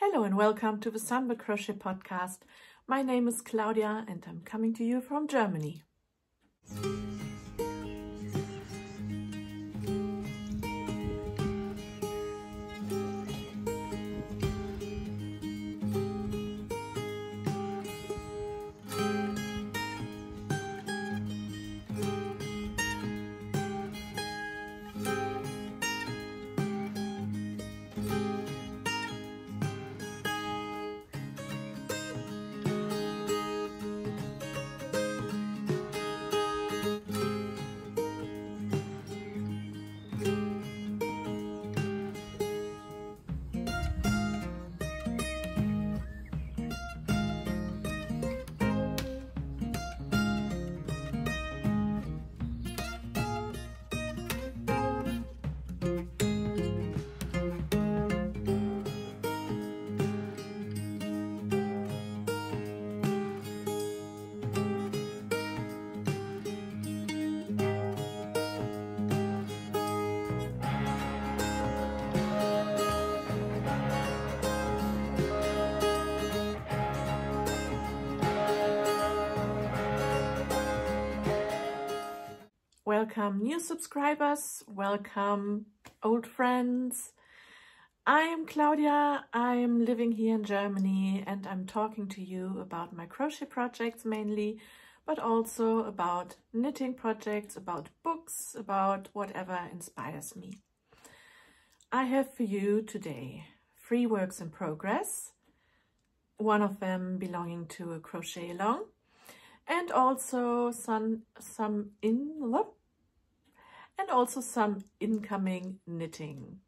Hello and welcome to the Sunbirdcrochet podcast. My name is Claudia and I'm coming to you from Germany. Welcome new subscribers, welcome old friends. I am Claudia, I am living here in Germany and I'm talking to you about my crochet projects mainly, but also about knitting projects, about books, about whatever inspires me. I have for you today 3 works in progress, one of them belonging to a crochet along, and also some incoming knitting,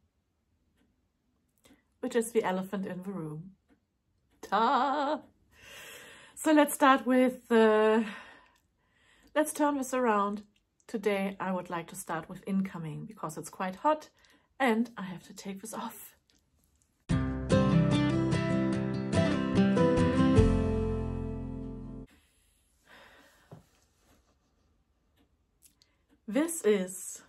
which is the elephant in the room. Ta! So let's start with, let's turn this around. Today I would like to start with incoming because it's quite hot and I have to take this off. This is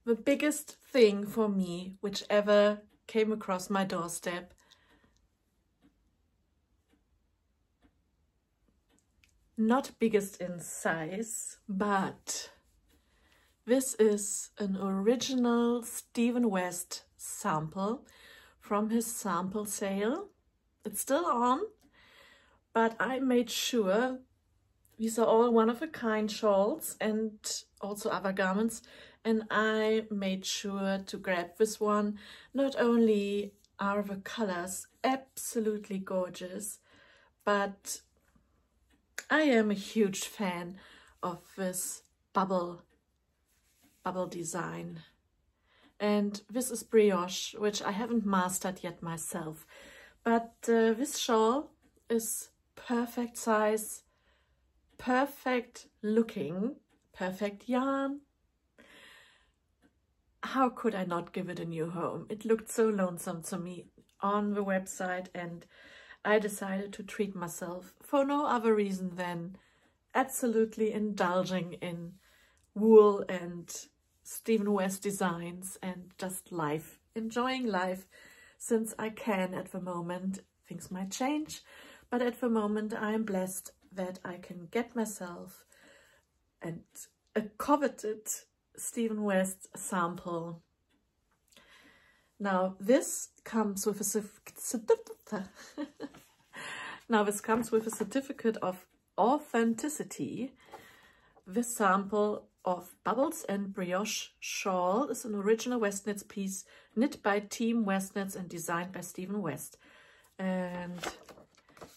the biggest thing for me which ever came across my doorstep. Not biggest in size, but this is an original Stephen West sample from his sample sale. It's still on, but I made sure these are all one-of-a-kind shawls and also other garments, and I made sure to grab this one. Not only are the colors absolutely gorgeous, but I am a huge fan of this bubble design. And this is brioche, which I haven't mastered yet myself. But this shawl is perfect size, perfect looking, perfect yarn. How could I not give it a new home? It looked so lonesome to me on the website and I decided to treat myself for no other reason than absolutely indulging in wool and Stephen West designs and just life, enjoying life since I can at the moment. Things might change, but at the moment I am blessed that I can get myself and a coveted Stephen West sample. Now this comes with a certificate of authenticity. This sample of Bubbles and Brioche shawl is an original West Knits piece knit by Team West Knits and designed by Stephen West. And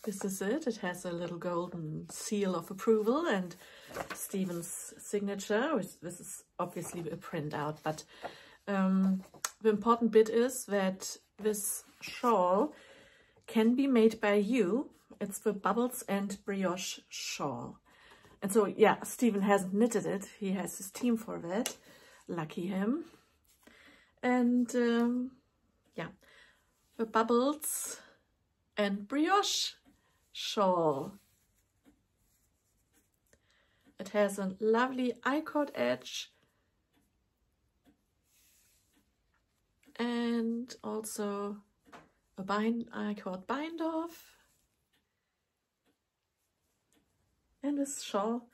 this is it. It has a little golden seal of approval and Stephen's signature. This is obviously a printout, but the important bit is that this shawl can be made by you. It's the Bubbles and Brioche shawl. And so, yeah, Stephen hasn't knitted it. He has his team for that. Lucky him. And, yeah, the Bubbles and Brioche shawl. It has a lovely I-cord edge and also a cord bind off. And this shawl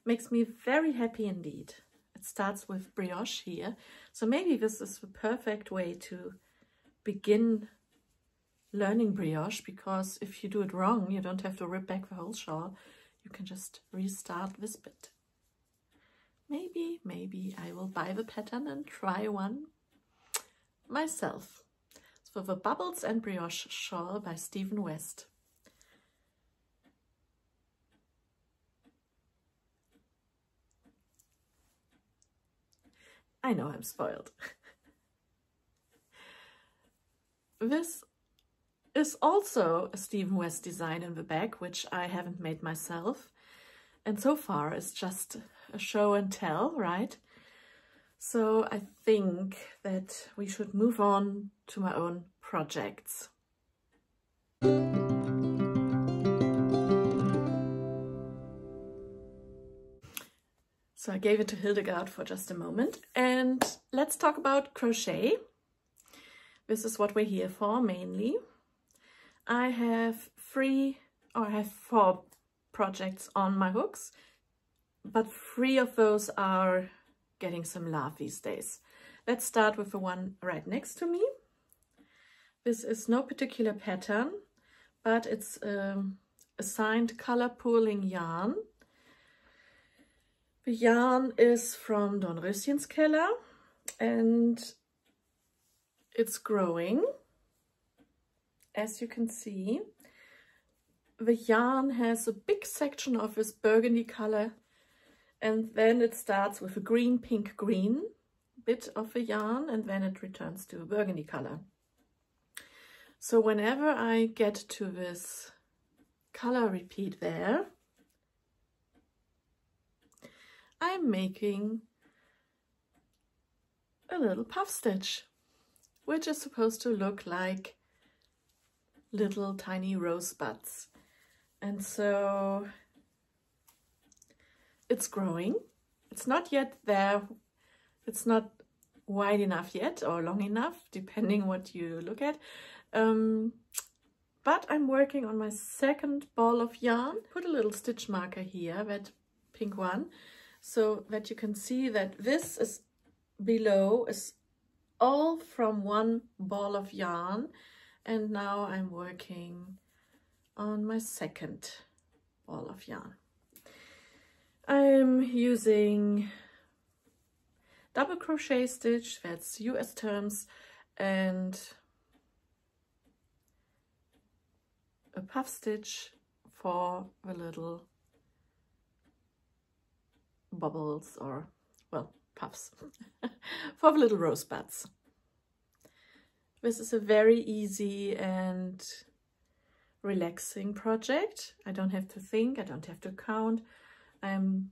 makes me very happy indeed. It starts with brioche here, so maybe this is the perfect way to begin learning brioche, because if you do it wrong, you don't have to rip back the whole shawl. You can just restart this bit. Maybe I will buy the pattern and try one myself. So the Bubbles and Brioche Shawl by Stephen West. I know I'm spoiled. This is also a Stephen West design in the back, which I haven't made myself. And so far it's just a show and tell, right? So I think that we should move on to my own projects. So I gave it to Hildegard for just a moment, and let's talk about crochet. This is what we're here for mainly. I have 4 projects on my hooks, but 3 of those are getting some love these days. Let's start with the one right next to me. This is no particular pattern, but it's assigned color pooling yarn. The yarn is from Dornröschen's Keller and it's growing, as you can see. The yarn has a big section of this burgundy color, and then it starts with a green, pink, green bit of the yarn, and then it returns to a burgundy color. So whenever I get to this color repeat there, I'm making a little puff stitch, which is supposed to look like little tiny rosebuds. And so it's growing. It's not yet there. It's not wide enough yet or long enough, depending what you look at. But I'm working on my second ball of yarn. Put a little stitch marker here, that pink one, so that you can see that this is below is all from one ball of yarn. And now I'm working on my second ball of yarn. I'm using double crochet stitch, that's US terms, and a puff stitch for the little bubbles, or, well, puffs, for the little rosebuds. This is a very easy and relaxing project. I don't have to think, I don't have to count. I'm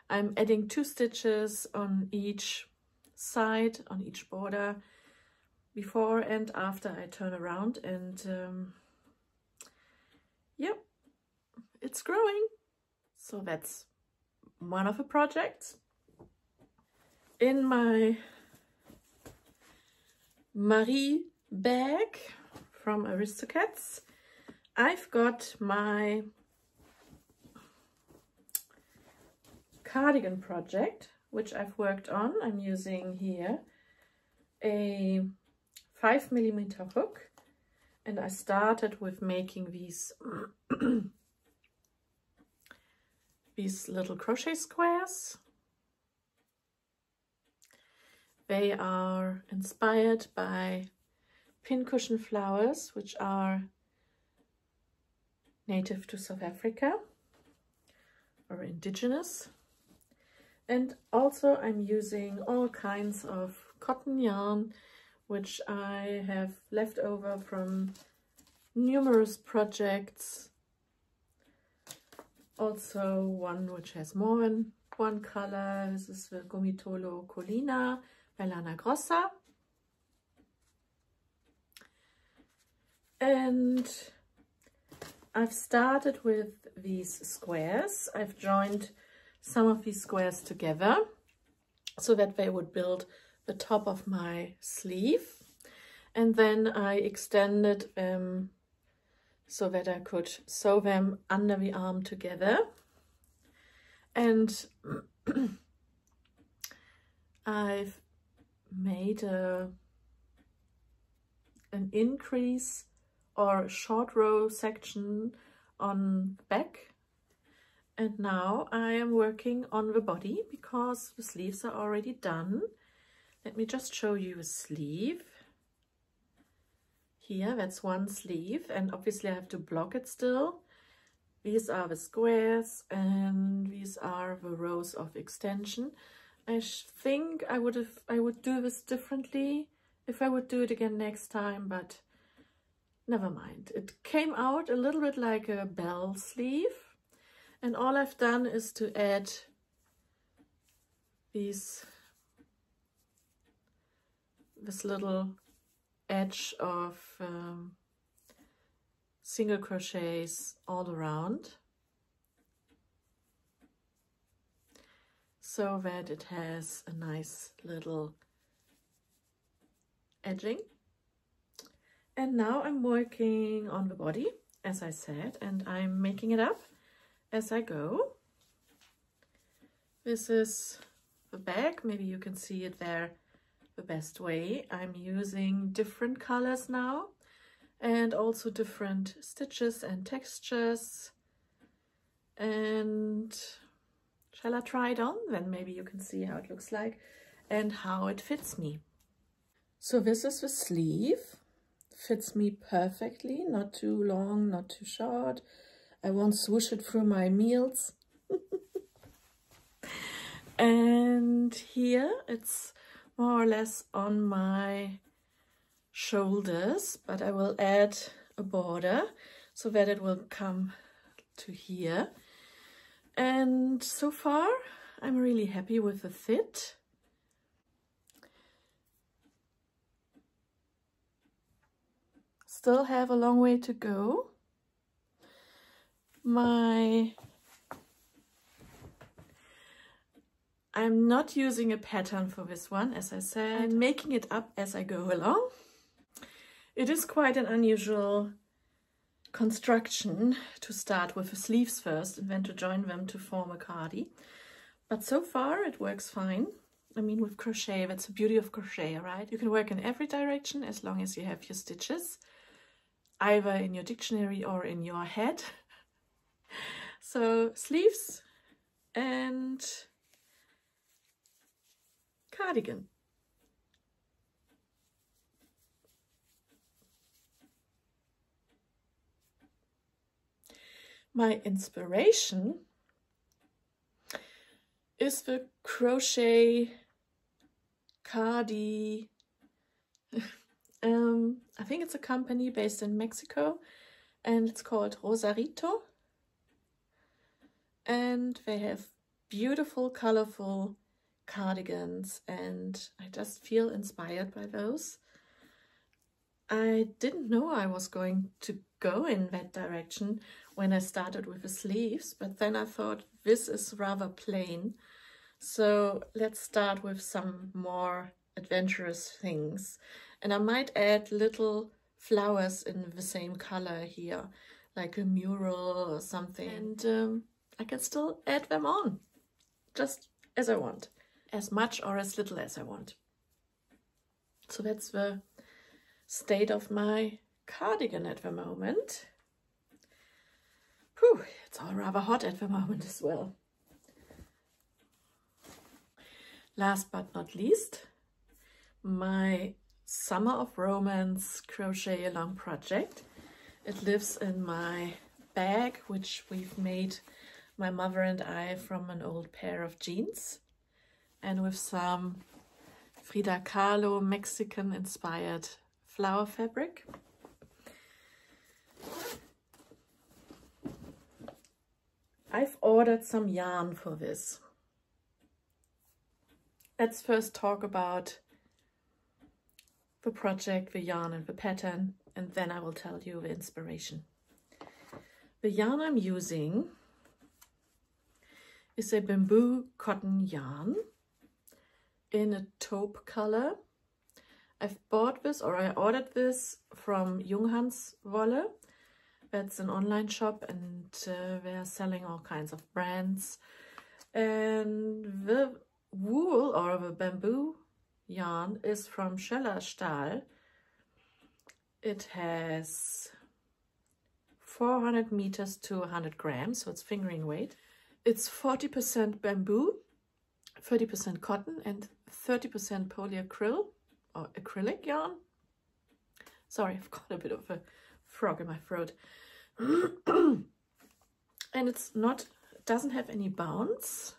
adding 2 stitches on each side, on each border, before and after I turn around, and yep, it's growing. So that's one of the projects. In my Marie bag from Aristocats, I've got my cardigan project, which I've worked on. I'm using here a 5mm hook, and I started with making these these little crochet squares. They are inspired by pincushion flowers, which are native to South Africa or indigenous. And also I'm using all kinds of cotton yarn, which I have left over from numerous projects. Also one which has more than one color. This is the Gomitolo Colina by Lana Grossa. And I've started with these squares. I've joined some of these squares together so that they would build the top of my sleeve. And then I extended them so that I could sew them under the arm together. And I've made an increase or short row section on the back. And now I am working on the body because the sleeves are already done. Let me just show you a sleeve. Here, that's one sleeve, and obviously I have to block it still. These are the squares and these are the rows of extension. I think I would do this differently if I would do it again next time, but never mind. It came out a little bit like a bell sleeve, and all I've done is to add this little edge of single crochets all around, so that it has a nice little edging. And now I'm working on the body, as I said, and I'm making it up as I go. This is the back. Maybe you can see it there the best way. I'm using different colors now and also different stitches and textures. And shall I try it on? Then maybe you can see how it looks like and how it fits me. So this is the sleeve. Fits me perfectly, not too long, not too short. I won't swoosh it through my meals. And here it's more or less on my shoulders, but I will add a border so that it will come to here. And so far I'm really happy with the fit. Still have a long way to go. I'm not using a pattern for this one, as I said. I'm making it up as I go along. It is quite an unusual construction to start with the sleeves first and then to join them to form a cardi. But so far it works fine. I mean, with crochet, that's the beauty of crochet, right? You can work in every direction as long as you have your stitches, either in your dictionary or in your head. So sleeves and cardigan. My inspiration is the crochet cardi. I think it's a company based in Mexico and it's called Rosarito. And they have beautiful, colorful cardigans and I just feel inspired by those. I didn't know I was going to go in that direction when I started with the sleeves, but then I thought this is rather plain. So let's start with some more adventurous things. And I might add little flowers in the same color here, like a mural or something. And I can still add them on, just as I want. As much or as little as I want. So that's the state of my cardigan at the moment. Whew, it's all rather hot at the moment as well. Last but not least, my Summer of Romance crochet along project. It lives in my bag, which we've made, my mother and I, from an old pair of jeans, and with some Frida Kahlo Mexican inspired flower fabric. I've ordered some yarn for this. Let's first talk about the project, the yarn and the pattern, and then I will tell you the inspiration. The yarn I'm using is a bamboo cotton yarn, in a taupe color. I've bought this, or I ordered this from Junghans Wolle. That's an online shop, and they're selling all kinds of brands. And the wool, or the bamboo yarn, is from Scheller Stahl. It has 400 meters to 100 grams, so it's fingering weight. It's 40% bamboo, 30% cotton, and 30% polyacryl, or acrylic yarn. Sorry, I've got a bit of a frog in my throat. And it doesn't have any bounce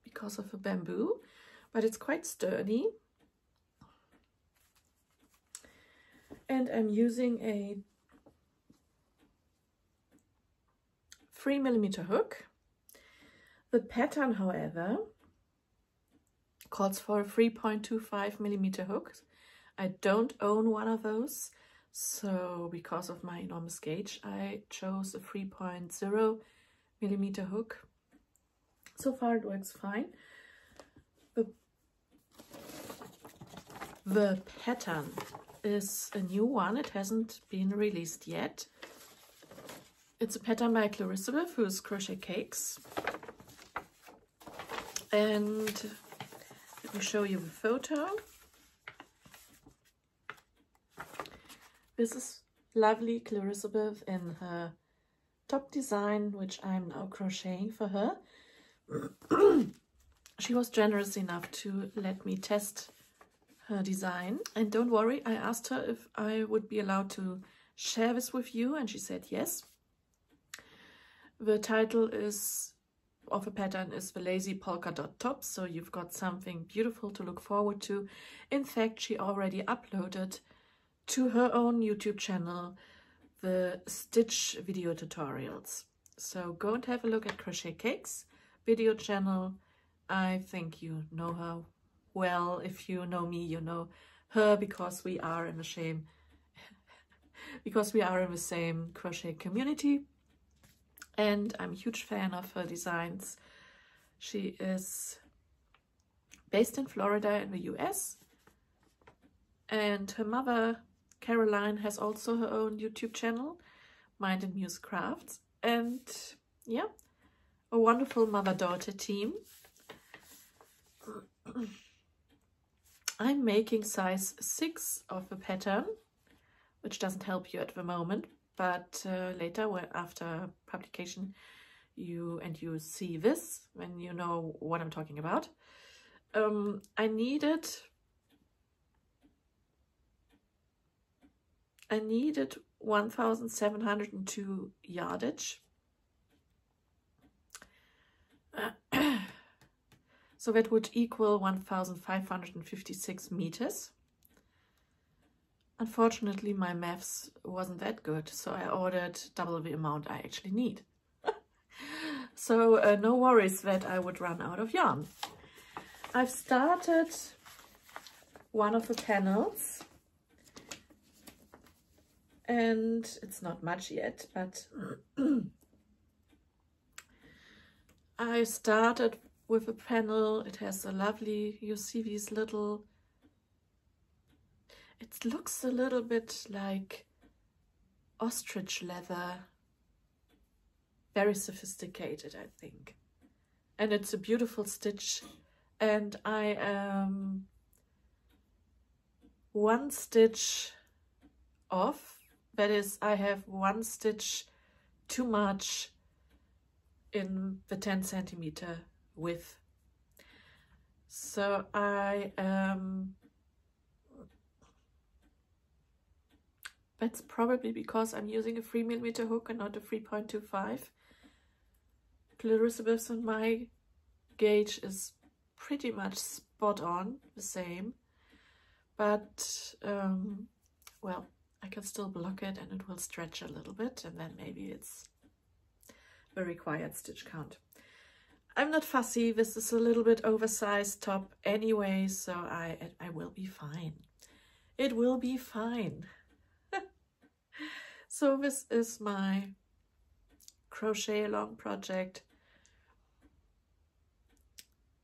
because of the bamboo, but it's quite sturdy. And I'm using a 3mm hook. The pattern, however, calls for a 3.25mm hook. I don't own one of those, so because of my enormous gauge, I chose a 3.0mm hook. So far it works fine. The pattern is a new one. It hasn't been released yet. It's a pattern by Clarissa, who's Crochet Cakes. And let me show you the photo. This is lovely Clarissa in her top design, which I'm now crocheting for her. She was generous enough to let me test her design. And don't worry, I asked her if I would be allowed to share this with you, and she said yes. The title of the pattern is the Lazy Polka Dot Top, so you've got something beautiful to look forward to. In fact, she already uploaded to her own YouTube channel the stitch video tutorials. So go and have a look at Crochet Cakes video channel. I think you know her well. If you know me, you know her, because we are in the same crochet community. And I'm a huge fan of her designs. She is based in Florida in the US. And her mother, Caroline, has also her own YouTube channel, Mind and Muse Crafts. And yeah, a wonderful mother-daughter team. I'm making size 6 of the pattern, which doesn't help you at the moment. But later, after publication, you see this, when you know what I'm talking about. I needed 1,702 yardage. So that would equal 1,556 meters. Unfortunately, my maths wasn't that good, so I ordered double the amount I actually need. So no worries that I would run out of yarn. I've started one of the panels, and it's not much yet, but I started with a panel. It has a lovely, you see these little, it looks a little bit like ostrich leather. Very sophisticated, I think. And it's a beautiful stitch. And I am one stitch off. That is, I have one stitch too much in the 10 centimeter width. So I that's probably because I'm using a 3mm hook and not a 3.25. Elizabeth's and my gauge is pretty much spot on the same, but well, I can still block it and it will stretch a little bit, and then maybe it's the required stitch count. I'm not fussy. This is a little bit oversized top anyway, so I will be fine. It will be fine. So this is my crochet along project.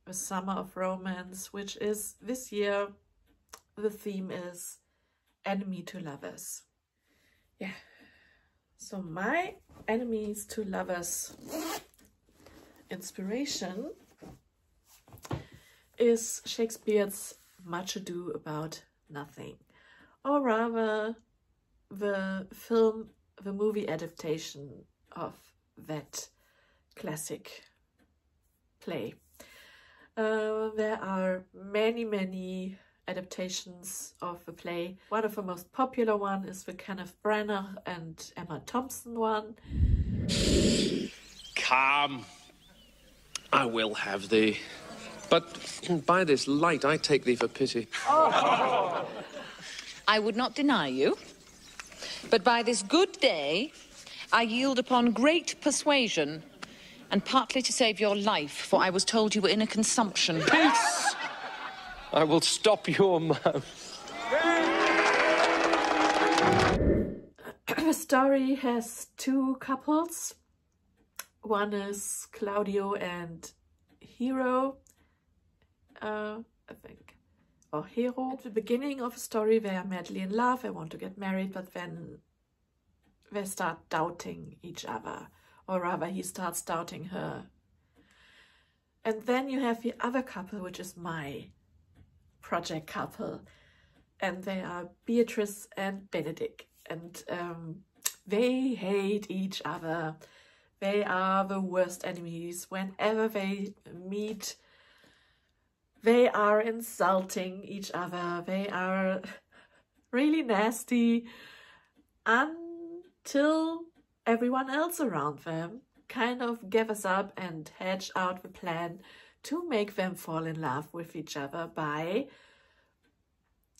a summer of romance, which is this year, the theme is enemy to lovers. Yeah, so my enemies to lovers inspiration is Shakespeare's Much Ado About Nothing, or rather the movie adaptation of that classic play. There are many adaptations of the play. One of the most popular one is the Kenneth Branagh and Emma Thompson one. Calm. I will have thee. But by this light I take thee for pity. I would not deny you, but by this good day I yield upon great persuasion, and partly to save your life, for I was told you were in a consumption. Peace! I will stop your mouth. The story has two couples. One is Claudio and Hero, I think, or Hero. At the beginning of the story, they are madly in love, they want to get married, but then they start doubting each other, or rather he starts doubting her. And then you have the other couple, which is my project couple, and they are Beatrice and Benedict, and they hate each other. They are the worst enemies. Whenever they meet, they are insulting each other. They are really nasty until everyone else around them kind of gathers up and hatch out the plan to make them fall in love with each other by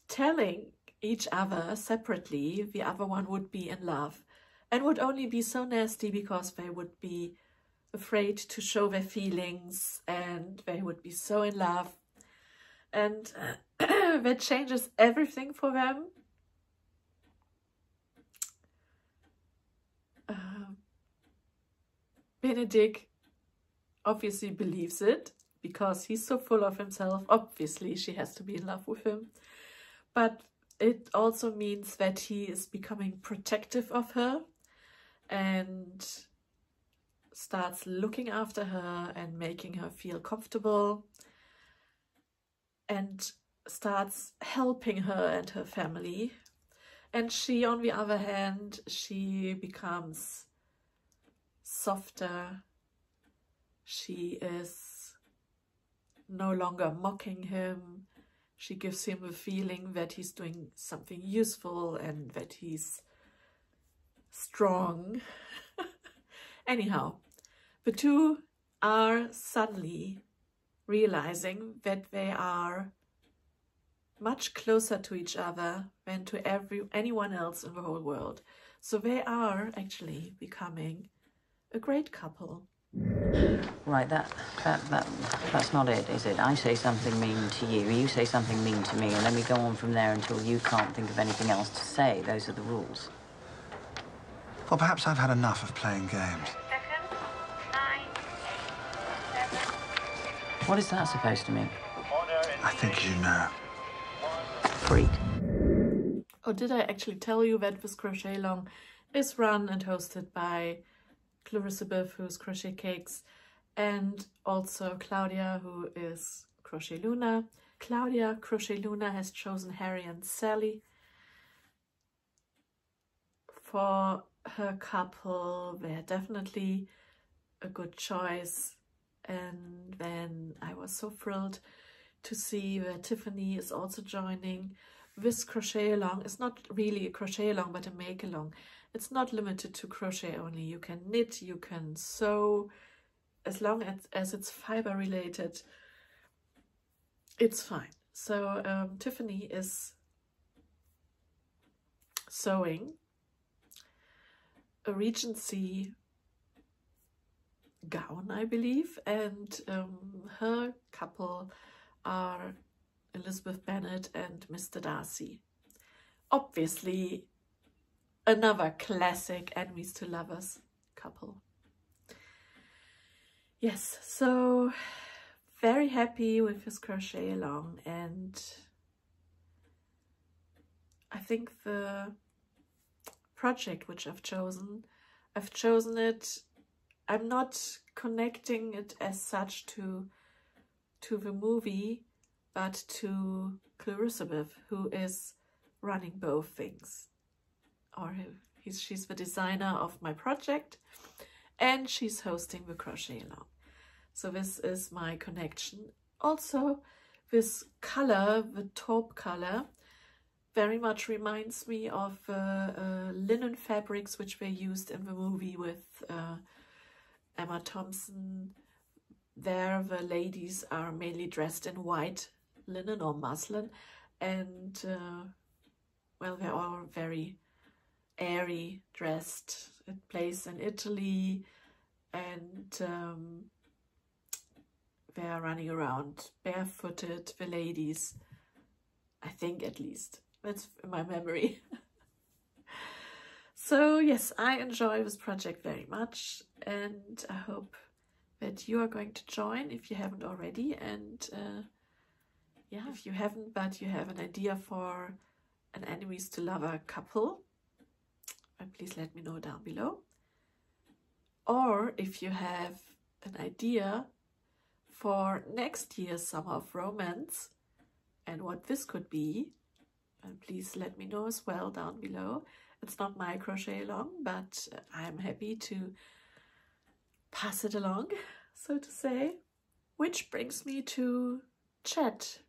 telling each other separately the other one would be in love, and would only be so nasty because they would be afraid to show their feelings, and they would be so in love. And that changes everything for them. Benedict obviously believes it because he's so full of himself. Obviously, she has to be in love with him. But it also means that he is becoming protective of her and starts looking after her and making her feel comfortable, and starts helping her and her family. And she, on the other hand, she becomes softer. She is no longer mocking him. She gives him the feeling that he's doing something useful and that he's strong. Anyhow, the two are suddenly realizing that they are much closer to each other than to anyone else in the whole world. So they are actually becoming a great couple. Right, that's not it, is it? I say something mean to you, you say something mean to me, and then we go on from there until you can't think of anything else to say. Those are the rules. Well, perhaps I've had enough of playing games. 9, 8, 7. What is that supposed to mean? I think you know. Freak. Oh, did I actually tell you that this crochet along is run and hosted by Clarissa Biff, who's Crochet Cakes, and also Claudia, who is Crochet Luna. Claudia, Crochet Luna, has chosen Harry and Sally for her couple. They're definitely a good choice. And then I was so thrilled to see that Tiffany is also joining. This crochet along is not really a crochet along, but a make along. It's not limited to crochet only. You can knit, you can sew, as long as it's fiber related, it's fine. So Tiffany is sewing a Regency gown, I believe, and her couple are Elizabeth Bennet and Mr. Darcy. Obviously, another classic enemies to lovers couple. Yes, so very happy with his crochet along, and I think the project which I've chosen it, I'm not connecting it as such to the movie, but to Elizabeth, who is running both things. Or she's the designer of my project, and she's hosting the crochet along. So this is my connection. Also, this color, the taupe color, very much reminds me of linen fabrics which were used in the movie with Emma Thompson. There the ladies are mainly dressed in white linen or muslin, and well, they're all very airy dressed. It plays in Italy, and they're running around barefooted, the ladies, I think, at least. That's in my memory. So yes, I enjoy this project very much, and I hope that you are going to join if you haven't already. And yeah, if you haven't, but you have an idea for an enemies to lover couple, please let me know down below. Or if you have an idea for next year's Summer of Romance and what this could be, please let me know as well down below. It's not my crochet along, but I'm happy to pass it along, so to say. Which brings me to chat.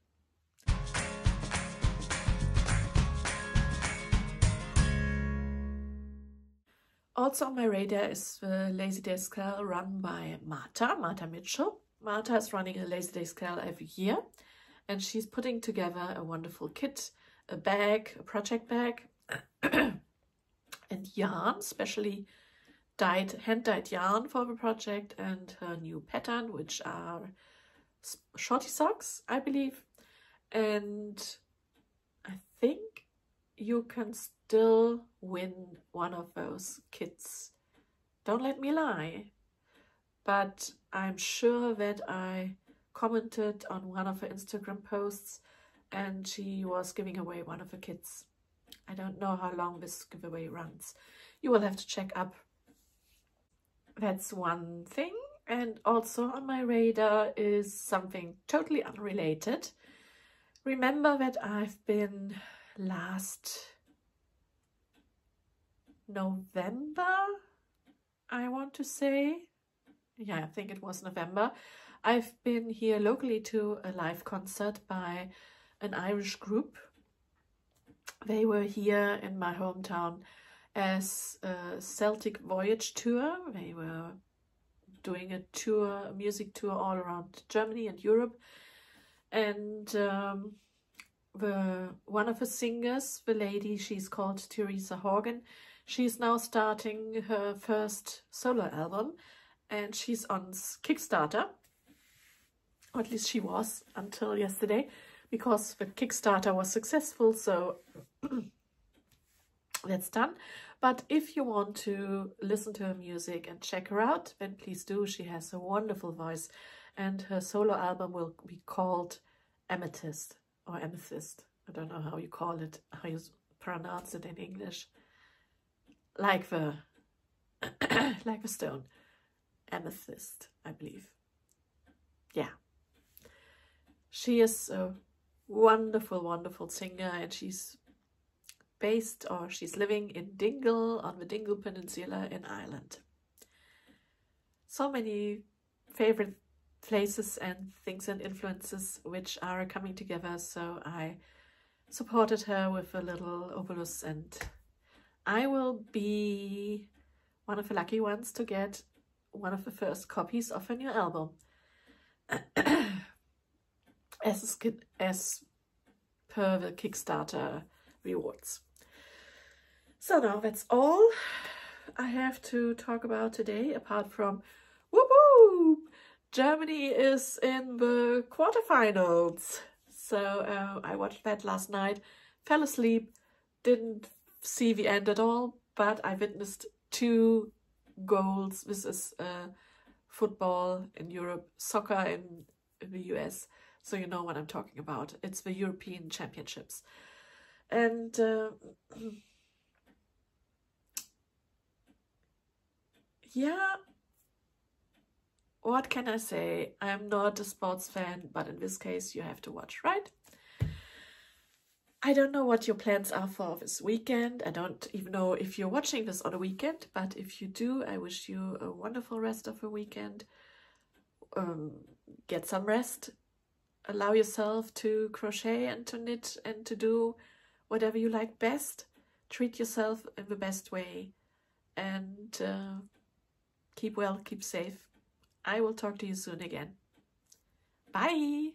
Also on my radar is the Lazy Day Scale run by Martha Mitchell. Martha is running a Lazy Day Scale every year, and she's putting together a wonderful kit, a bag, a project bag, and yarn, specially hand-dyed yarn for the project, and her new pattern, which are shorty socks, I believe. And I think you can still win one of those kits. Don't let me lie. But I'm sure that I commented on one of her Instagram posts, and she was giving away one of the kits. I don't know how long this giveaway runs. You will have to check up. That's one thing. And also on my radar is something totally unrelated. Remember that I've been last November, I want to say. Yeah, I think it was November. I've been here locally to a live concert by an Irish group. They were here in my hometown as a Celtic Voyage tour. They were doing a music tour all around Germany and Europe. And one of the singers, the lady, she's called Teresa Horgan. She's now starting her first solo album, and she's on Kickstarter, or at least she was until yesterday, because the Kickstarter was successful, so that's done. But if you want to listen to her music and check her out, then please do. She has a wonderful voice, and her solo album will be called Amethyst, or Amethyst. I don't know how you call it, how you pronounce it in English. Like the like the stone. Amethyst, I believe. Yeah. She is a wonderful, wonderful singer, and she's living in Dingle, on the Dingle Peninsula in Ireland. So many favorite places and things and influences which are coming together, so I supported her with a little obolus, and I will be one of the lucky ones to get one of the first copies of her new album as per the Kickstarter rewards. So now that's all I have to talk about today, apart from whoop-whoop! Germany is in the quarterfinals. So I watched that last night, fell asleep, didn't see the end at all, but I witnessed 2 goals. This is football in Europe, soccer in in the US, so you know what I'm talking about. It's the European Championships. And yeah, what can I say? I'm not a sports fan, but in this case you have to watch, right? I don't know what your plans are for this weekend. I don't even know if you're watching this on a weekend, but if you do, I wish you a wonderful rest of the weekend. Get some rest. Allow yourself to crochet and to knit and to do whatever you like best. Treat yourself in the best way. And keep well, keep safe. I will talk to you soon again. Bye!